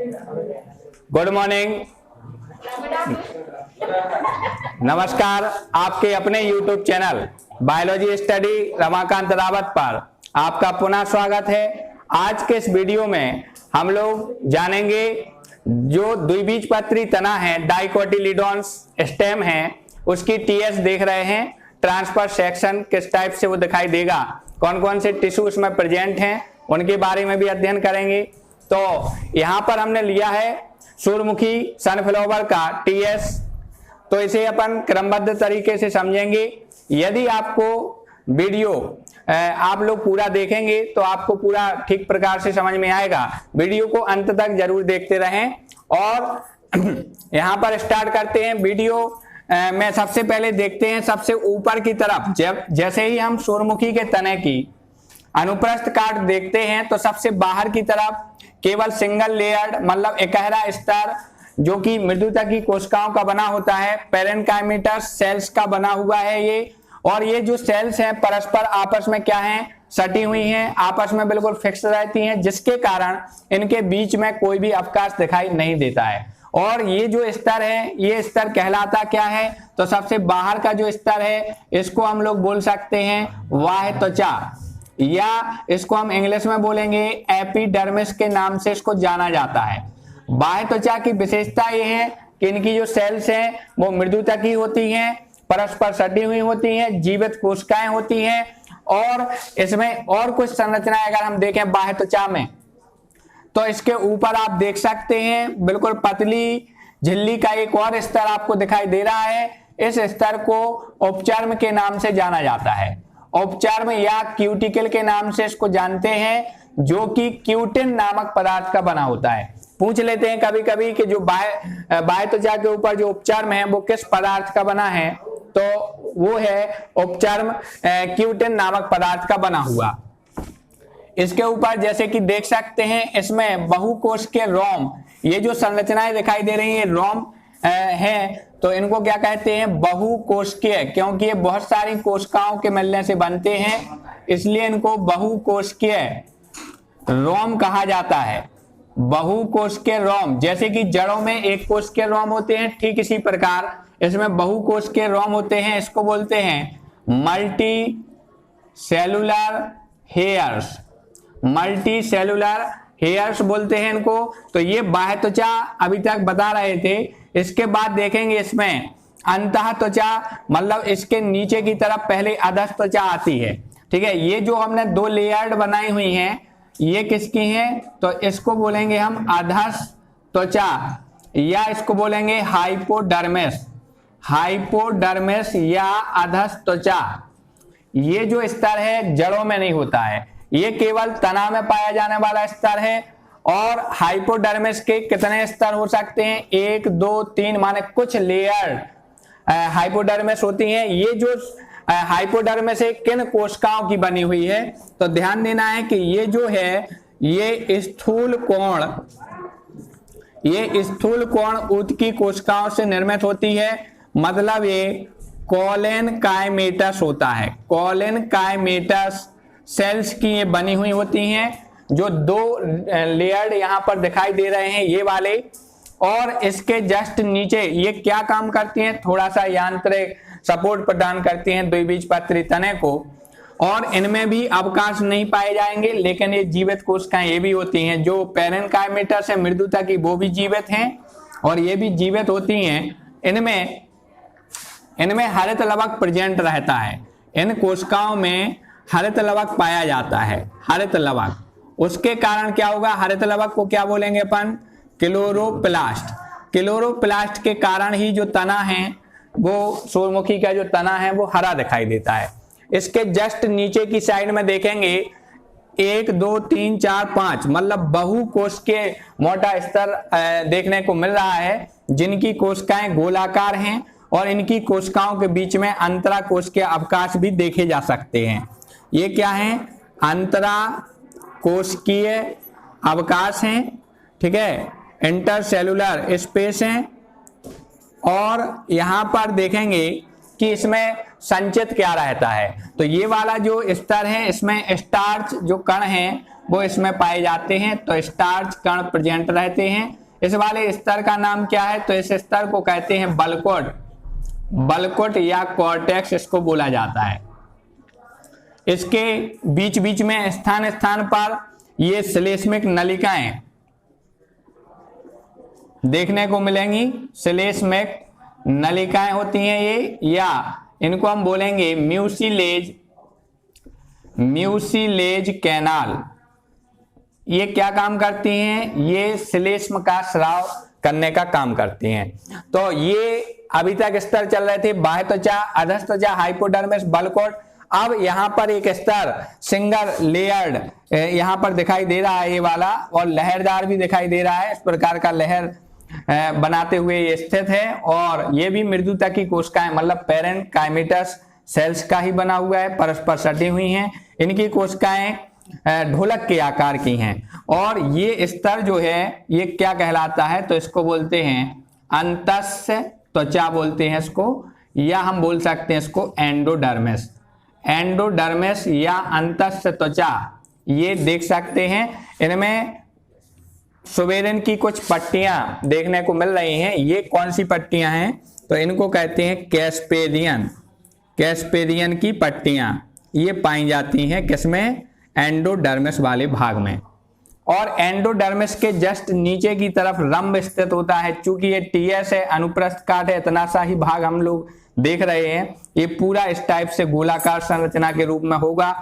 Good morning, नमस्कार। आपके अपने YouTube channel biology study Ramakant Rawat पर आपका पुनः स्वागत है। आज के इस वीडियो में हम लोग जानेंगे जो द्विबीजपत्री तना है, डाइकोटिलीडॉन्स स्टेम है, उसकी टीएस देख रहे हैं। ट्रांसफर सेक्शन किस टाइप से वो दिखाई देगा, कौन कौन से टिश्यू उसमें प्रेजेंट हैं, उनके बारे में भी अध्ययन करेंगे। तो यहाँ पर हमने लिया है सूर्यमुखी सनफ्लावर का टीएस, तो इसे अपन क्रमबद्ध तरीके से समझेंगे। यदि आपको वीडियो आप लोग पूरा देखेंगे तो आपको पूरा ठीक प्रकार से समझ में आएगा। वीडियो को अंत तक जरूर देखते रहें। और यहाँ पर स्टार्ट करते हैं वीडियो में। सबसे पहले देखते हैं सबसे ऊपर की तरफ। जैसे ही हम सूर्यमुखी के तने की अनुप्रस्थ काट देखते हैं तो सबसे बाहर की तरफ केवल सिंगल लेयर्ड मतलब एकहरा स्तर जो कि मृदुता की कोशिकाओं का बना होता है, पेरेन्काइमेटस सेल्स का बना हुआ है ये। और ये जो सेल्स हैं परस्पर आपस में क्या हैं, सटी हुई हैं, आपस में बिल्कुल फिक्स रहती हैं, जिसके कारण इनके बीच में कोई भी अवकाश दिखाई नहीं देता है। और ये जो स्तर है, ये स्तर कहलाता क्या है, तो सबसे बाहर का जो स्तर है इसको हम लोग बोल सकते हैं बाह्य त्वचा, या इसको हम इंग्लिश में बोलेंगे एपिडर्मिस के नाम से इसको जाना जाता है। बाह्य त्वचा की विशेषता ये है कि इनकी जो सेल्स हैं वो मृदुता की होती हैं, परस्पर सटी हुई होती हैं, जीवित कोशिकाएं होती हैं। और इसमें और कुछ संरचनाएं अगर हम देखें बाह्य त्वचा में, तो इसके ऊपर आप देख सकते हैं बिल्कुल पतली झिल्ली का एक और स्तर आपको दिखाई दे रहा है। इस स्तर को उपचर्म के नाम से जाना जाता है। उपचर्म या क्यूटिकल के नाम से इसको जानते हैं, जो कि क्यूटिन नामक पदार्थ का बना होता है। पूछ लेते हैं कभी कभी कि जो बाह्य त्वचा के ऊपर जो उपचर्म है वो किस पदार्थ का बना है, तो वो है उपचर्म क्यूटिन नामक पदार्थ का बना हुआ। इसके ऊपर जैसे कि देख सकते हैं इसमें बहुकोश के रोम, ये जो संरचनाएं दिखाई दे रही है रोम हैं, तो इनको क्या कहते हैं, बहुकोशिकीय, क्योंकि ये बहुत सारी कोशिकाओं के मिलने से बनते हैं, इसलिए इनको बहुकोशिकीय रोम कहा जाता है। बहुकोशिकीय रोम, जैसे कि जड़ों में एक कोशिकीय रोम होते हैं, ठीक इसी प्रकार इसमें बहुकोशिकीय रोम होते हैं। इसको बोलते हैं multi cellular hairs, multi cellular hairs बोलते हैं इनको। तो ये बाह्य त्वचा अभी तक बता रहे थे। इसके बाद देखेंगे इसमें अंतः त्वचा, मतलब इसके नीचे की तरफ पहले अधस त्वचा आती है। ठीक है, ये जो हमने दो लेयर्ड बनाई हुई हैं ये किसकी हैं, तो इसको बोलेंगे हम अधस त्वचा, या इसको बोलेंगे हाइपोडर्मिस, हाइपोडर्मिस या अधस त्वचा। ये जो स्तर है जड़ों में नहीं होता है, ये केवल तना में पाया जाने वाला स्तर है। और हाइपोडर्मिस के कितने स्तर हो सकते हैं, 1 2 3 माने कुछ लेयर हाइपोडर्मिस होती हैं। ये जो हाइपोडर्मिस है किन कोशिकाओं की बनी हुई है, तो ध्यान देना है कि ये जो है ये स्थूल कोण ऊतकी कोशिकाओं से निर्मित होती है। मतलब ये कोलेनकाइमेटस होता है, कोलेनकाइमेटस सेल्स की ये बनी हुई होती हैं। जो दो लेयर्ड यहाँ पर दिखाई दे रहे हैं ये वाले, और इसके जस्ट नीचे ये क्या काम करती हैं, थोड़ा सा यांत्रिक सपोर्ट प्रदान करती हैं द्विबीजपत्री तने को। और इनमें भी अवकाश नहीं पाए जाएंगे, लेकिन ये जीवित कोशिकाएं ये भी होती हैं। जो पेरेन्काइमेटस है मृदुता की, वो भी जीवित हैं और ये भी जीवित होती हैं। इनमें हरित लवक प्रेजेंट रहता है। इन कोशिकाओं में हरित लवक पाया जाता है, हरित लवक। उसके कारण क्या होगा, हरित लवक को क्या बोलेंगे अपन, क्लोरोप्लास्ट। क्लोरोप्लास्ट के कारण ही जो तना है वो सूर्यमुखी का जो तना है वो हरा दिखाई देता है। इसके जस्ट नीचे की साइड में देखेंगे 1 2 3 4 5 मतलब बहुकोश के मोटा स्तर देखने को मिल रहा है, जिनकी कोशिकाएं गोलाकार हैं और इनकी कोशिकाओं के बीच में अंतरा कोश के अवकाश भी देखे जा सकते हैं। ये क्या है, अंतरा कोशिकीय अवकाश हैं। ठीक है, इंटरसेलुलर स्पेस हैं। और यहां पर देखेंगे कि इसमें संचित क्या रहता है, तो ये वाला जो स्तर है इसमें स्टार्च जो कण हैं वो इसमें पाए जाते हैं। तो स्टार्च कण प्रेजेंट रहते हैं। इस वाले स्तर का नाम क्या है? तो इस स्तर को कहते हैं बल्कोट, बल्कोट या कॉर्टेक्स इसको बोला जाता है। इसके बीच बीच में स्थान स्थान पर ये श्लेष्मिक नलिकाएं देखने को मिलेंगी। श्लेष्मिक नलिकाएं होती हैं ये, या इनको हम बोलेंगे म्यूसिलेज, म्यूसिलेज कैनाल। ये क्या काम करती हैं? ये श्लेष्म का स्राव करने का काम करती हैं। तो ये अभी तक स्तर चल रहे थे बाह्य त्वचा, अधस त्वचा, हाइपोडर्मिस, बल्कोट। अब यहाँ पर एक स्तर सिंगल लेयर्ड यहाँ पर दिखाई दे रहा है ये वाला, और लहरदार भी दिखाई दे रहा है। इस प्रकार का लहर बनाते हुए ये स्थित है। और ये भी मृदुता की कोशिकाएं, मतलब पेरेंट काइमेटस सेल्स का ही बना हुआ है, परस्पर सटी हुई हैं। इनकी कोशिकाएं ढोलक के आकार की हैं। और ये स्तर जो है ये क्या कहलाता है? तो इसको बोलते हैं अंतस्य त्वचा बोलते हैं इसको, या हम बोल सकते हैं इसको एंडोडर्मिस, एंडोडर्मिस या अंतस्य त्वचा। ये देख सकते हैं इनमें सुबेरिन की कुछ पट्टियां देखने को मिल रही हैं। ये कौन सी पट्टियां हैं? तो इनको कहते हैं कैस्पेरियन, कैस्पेरियन की पट्टियां ये पाई जाती हैं किसमें? एंडोडर्मिस वाले भाग में। और एंडोडर्मिस के जस्ट नीचे की तरफ रंभ स्थित होता है। चूंकि ये टीएस है, अनुप्रस्थ काट है, इतना सा ही भाग हम लोग देख रहे हैं। ये पूरा इस टाइप से गोलाकार संरचना के रूप में होगा।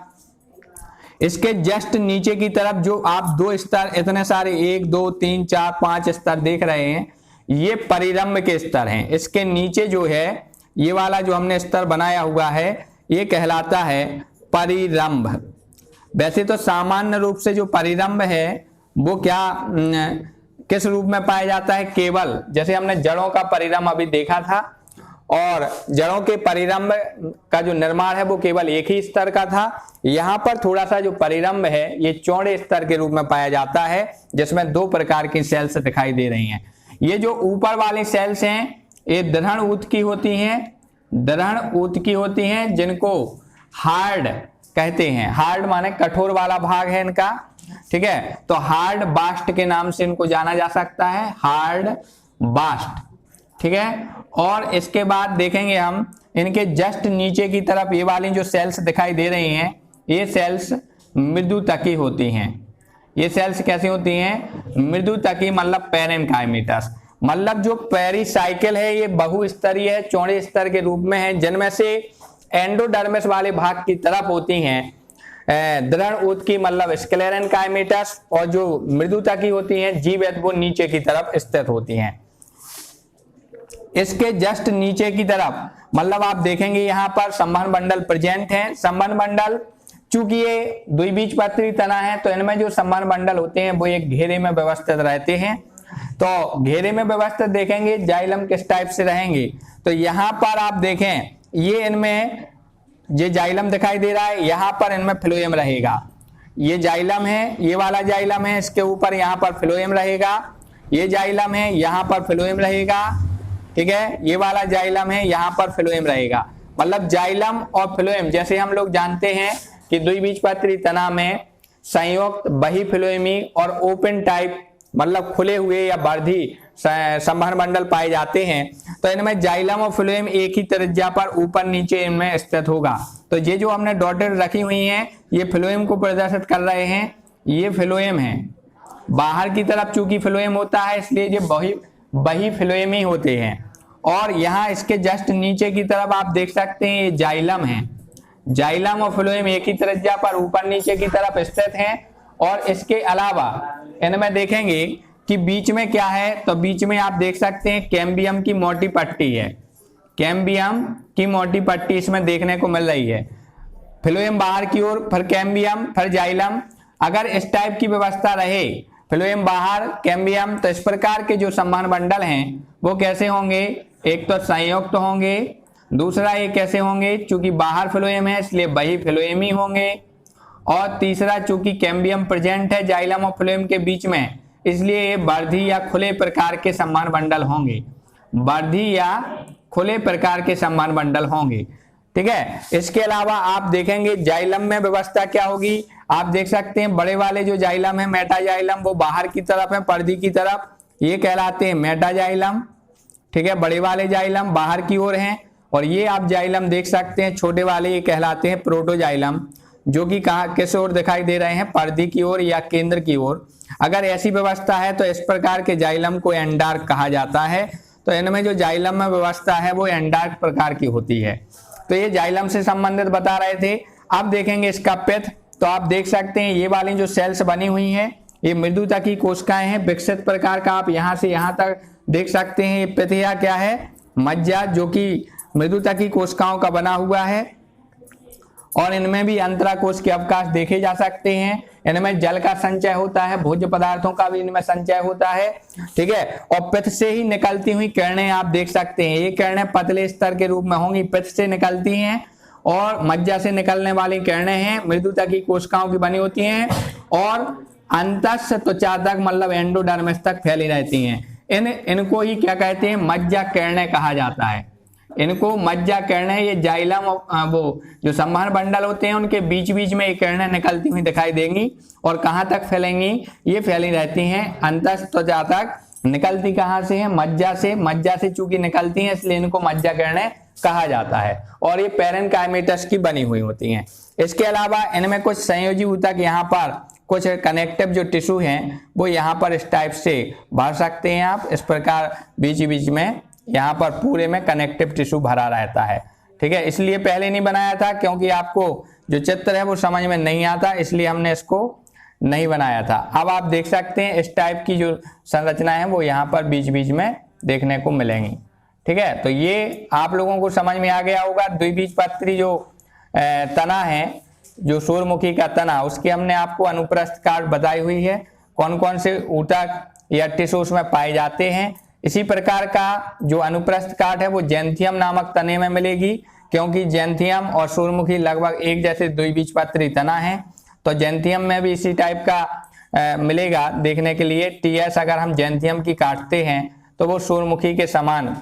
इसके जस्ट नीचे की तरफ जो आप दो स्तर, इतने सारे 1 2 3 4 5 स्तर देख रहे हैं, ये परिरंभ के स्तर हैं। इसके नीचे जो है ये वाला जो हमने स्तर बनाया हुआ है ये कहलाता है परिरंभ। वैसे तो सामान्य रूप से जो परिरंभ है वो क्या किस रूप में पाया जाता है? केवल जैसे हमने जड़ों का परिरंभ अभी देखा था, और जड़ों के परिरंभ का जो निर्माण है वो केवल एक ही स्तर का था। यहाँ पर थोड़ा सा जो परिरंभ है ये चौड़े स्तर के रूप में पाया जाता है, जिसमें 2 प्रकार की सेल्स दिखाई दे रही हैं। ये जो ऊपर वाली सेल्स हैं ये दृढ़ ऊतकी होती हैं, दृढ़ ऊतकी होती हैं, जिनको हार्ड कहते हैं। हार्ड माने कठोर वाला भाग है इनका, ठीक है। तो हार्ड बास्ट के नाम से इनको जाना जा सकता है, हार्ड बास्ट, ठीक है। और इसके बाद देखेंगे हम इनके जस्ट नीचे की तरफ ये वाली जो सेल्स दिखाई दे रही हैं, ये सेल्स मृदुतकी होती हैं। ये सेल्स कैसी होती हैं? मृदुतकी, मतलब पेरेन्काइमेटस। मतलब जो पेरिसाइकिल है ये बहुस्तरीय है, चौड़े स्तर के रूप में है, जिनमें से एंडोडर्मिस वाले भाग की तरफ होती हैं दृढ़ ऊतकी, मतलब स्क्लेरेन्काइमेटस, और जो मृदुतकी होती हैं जीवैत, वो नीचे की तरफ स्थित होती हैं। इसके जस्ट नीचे की तरफ मतलब आप देखेंगे यहाँ पर संवहन मंडल प्रेजेंट है। संवहन मंडल चूंकि ये द्विबीजपत्री तना है, तो इनमें जो संवहन मंडल होते हैं वो एक घेरे में व्यवस्थित रहते हैं। तो घेरे में व्यवस्थित देखेंगे जाइलम किस टाइप से रहेंगे। तो यहाँ पर आप देखें ये इनमें ये जाइलम दिखाई दे रहा है, यहाँ पर इनमें फ्लोएम रहेगा। ये जाइलम है, ये वाला जाइलम है, इसके ऊपर यहाँ पर फ्लोएम रहेगा। ये जाइलम है, यहाँ पर फ्लोएम रहेगा, ठीक है। ये वाला जाइलम है, यहाँ पर फ्लोएम रहेगा। मतलब जाइलम और फ्लोएम, जैसे हम लोग जानते हैं कि द्विबीजपत्री तना में संयुक्त बही फ्लोएमी और ओपन टाइप मतलब खुले हुए या वर्धी संवहन मंडल पाए जाते हैं। तो इनमें जाइलम और फ्लोएम एक ही त्रिज्या पर ऊपर नीचे इनमें स्थित होगा। तो ये जो हमने डॉटेड रखी हुई हैं ये फ्लोएम को प्रदर्शित कर रहे हैं। ये फ्लोएम है, बाहर की तरफ चूंकि फ्लोएम होता है इसलिए ये बही फ्लोएमी होते हैं। और यहाँ इसके जस्ट नीचे की तरफ आप देख सकते हैं ये जाइलम है। जाइलम और फ्लोएम एक ही त्रिज्या पर ऊपर नीचे की तरफ स्थित हैं। और इसके अलावा इनमें देखेंगे कि बीच में क्या है, तो बीच में आप देख सकते हैं कैम्बियम की मोटी पट्टी है। कैम्बियम की मोटी पट्टी इसमें देखने को मिल रही है। फ्लोएम बाहर की ओर, फिर कैम्बियम, फिर जाइलम। अगर इस टाइप की व्यवस्था रहे, फ्लोएम बाहर कैम्बियम, तो इस प्रकार के जो संवहन मंडल हैं वो कैसे होंगे? एक तो संयुक्त होंगे, दूसरा ये कैसे होंगे? चूंकि बाहर फ्लोएम है इसलिए बही फ्लोएमी होंगे, और तीसरा चूंकि कैम्बियम प्रेजेंट है जाइलम और फ्लोएम के बीच में इसलिए ये वर्धी या खुले प्रकार के संवहन मंडल होंगे। वर्धी या खुले प्रकार के संवहन मंडल होंगे, ठीक है। इसके अलावा आप देखेंगे जाइलम में व्यवस्था क्या होगी? आप देख सकते हैं बड़े वाले जो जाइलम है मेटाजाइलम वो बाहर की तरफ है, परिधि की तरफ, ये कहलाते हैं मेटाजाइलम। ठीक है, बड़े वाले जाइलम बाहर की ओर हैं, और ये आप जाइलम देख सकते हैं छोटे वाले, ये कहलाते हैं प्रोटोजाइलम, जो कि कहाँ किस ओर दिखाई दे रहे हैं, परिधि की ओर या केंद्र की ओर। अगर ऐसी व्यवस्था है तो इस प्रकार के जाइलम को एंडार्क कहा जाता है। तो इनमें जो जाइलम में व्यवस्था है वो एंडार्क प्रकार की होती है। तो ये जाइलम से संबंधित बता रहे थे। अब देखेंगे इसका पित्त। तो आप देख सकते हैं ये वाली जो सेल्स बनी हुई हैं ये मृदुता की कोशिकाएं हैं, विकसित प्रकार का। आप यहां से यहां तक देख सकते हैं। ये पित्त या क्या है, मज्जा, जो कि मृदुता की कोशिकाओं का बना हुआ है, और इनमें भी अंतराकोश के अवकाश देखे जा सकते हैं। इनमें जल का संचय होता है, भोज्य पदार्थों का भी इनमें संचय होता है। ठीक है, और पित्त से ही निकलती हुई किरणें आप देख सकते हैं। ये किरणें पतले स्तर के रूप में होंगी, पित्त से निकलती हैं, और मज्जा से निकलने वाली किरणें हैं, मृदुता की कोशिकाओं की बनी होती हैं, और अंतस्थ त्वचा तक मतलब एंडोडर्मिस तक फैली रहती हैं। इनको ही क्या कहते हैं, मज्जा किरणें कहा जाता है। इनको मज्जा किरणें, ये जाइलम वो जो संवहन बंडल होते हैं उनके बीच बीच में ये किरणें निकलती हुई दिखाई देंगी। और कहाँ तक फैलेंगी, ये फैली रहती हैं अंतस्थ त्वचा तक। निकलती कहाँ से है, मज्जा से। मज्जा से चूंकि निकलती हैं इसलिए इनको मज्जा किरणें कहा जाता है, और ये पैरेनकाइमेटस की बनी हुई होती हैं। इसके अलावा इनमें कुछ संयोजी ऊतक, यहाँ पर कुछ कनेक्टिव जो टिश्यू हैं वो यहाँ पर इस टाइप से भर सकते हैं आप। इस प्रकार बीच बीच में यहाँ पर पूरे में कनेक्टिव टिश्यू भरा रहता है। ठीक है, इसलिए पहले नहीं बनाया था क्योंकि आपको जो चित्र है वो समझ में नहीं आता, इसलिए हमने इसको नहीं बनाया था। अब आप देख सकते हैं इस टाइप की जो संरचना है वो यहाँ पर बीच बीच में देखने को मिलेंगी। ठीक है, तो ये आप लोगों को समझ में आ गया होगा। द्विबीजपत्री जो तना है, जो सूर्यमुखी का तना, उसकी हमने आपको अनुप्रस्थ काट बताई हुई है, कौन कौन से ऊतक या टिश्यू उसमें पाए जाते हैं। इसी प्रकार का जो अनुप्रस्थ काट है वो जैंथियम नामक तने में मिलेगी, क्योंकि जैंथियम और सूर्यमुखी लगभग एक जैसे द्विबीजपत्री तना है। तो जैंथियम में भी इसी टाइप का मिलेगा देखने के लिए। टीएस अगर हम जैंथियम की काटते हैं तो वो सूर्यमुखी के समान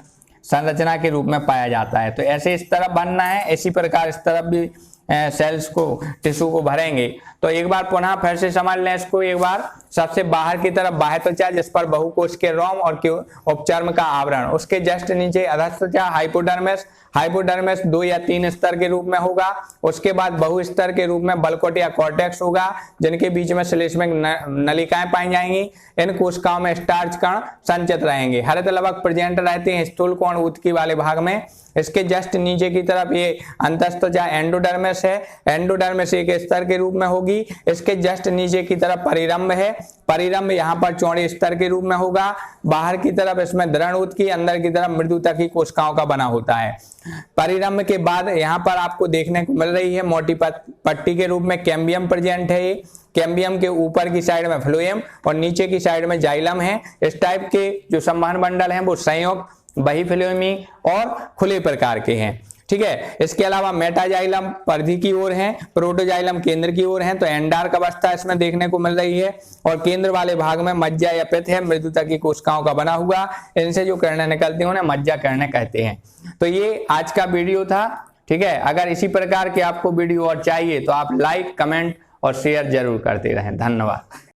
संरचना के रूप में पाया जाता है। तो ऐसे इस तरफ बनना है, इसी प्रकार इस तरफ भी सेल्स को, टिश्यू को भरेंगे। तो एक बार पुनः फिर से समझ लें इसको एक बार। सबसे बाहर की तरफ बाह्य त्वचा, जिस पर बहुकोश के रोम और उपचर्म का आवरण, उसके जस्ट नीचे अधस्थ त्वचा हाइपोडर्मिस। हाइपोडर्मिस 2 या 3 स्तर के रूप में होगा। उसके बाद बहु स्तर के रूप में बल्कोट या कॉर्टेक्स होगा, जिनके बीच में श्लेष्मिक नलिकाएं पाई जाएंगी। इन कोशिकाओं में स्टार्च कण संचित रहेंगे। हरित लवक प्रेजेंट रहते हैं स्थूल कोण ऊतकी वाले भाग में। इसके जस्ट नीचे की तरफ ये अंतस्थ त्वचा एंडोडर्मिस है। एंडोडर्मिस एक स्तर के रूप में होगी। इसके जस्ट नीचे की तरफ परिरंभ है। परिरंभ यहाँ पर चौड़े स्तर के रूप में होगा। बाहर की तरफ इसमें दृढ़ ऊतकी, अंदर की तरफ मृदुता की कोशिकाओं का बना होता है। परिरंभ के बाद यहाँ पर आपको देखने को मिल रही है मोटी पट्टी के रूप में कैम्बियम प्रेजेंट है। ये कैम्बियम के ऊपर की साइड में फ्लोएम और नीचे की साइड में जाइलम है। इस टाइप के जो संवहन मंडल हैं वो संयुक्त, बहिफ्लोएमी और खुले प्रकार के हैं। ठीक है, इसके अलावा मेटाजाइलम परिधि की ओर है, प्रोटोजाइलम केंद्र की ओर है। तो एंडार्क अवस्था इसमें देखने को मिल रही है, और केंद्र वाले भाग में मज्जा या पित्त है, मृदुता की कोशिकाओं का बना हुआ। इनसे जो किरणें निकलती हैं उन्हें मज्जा किरणें कहते हैं। तो ये आज का वीडियो था। ठीक है, अगर इसी प्रकार के आपको वीडियो और चाहिए तो आप लाइक, कमेंट और शेयर जरूर करते रहें। धन्यवाद।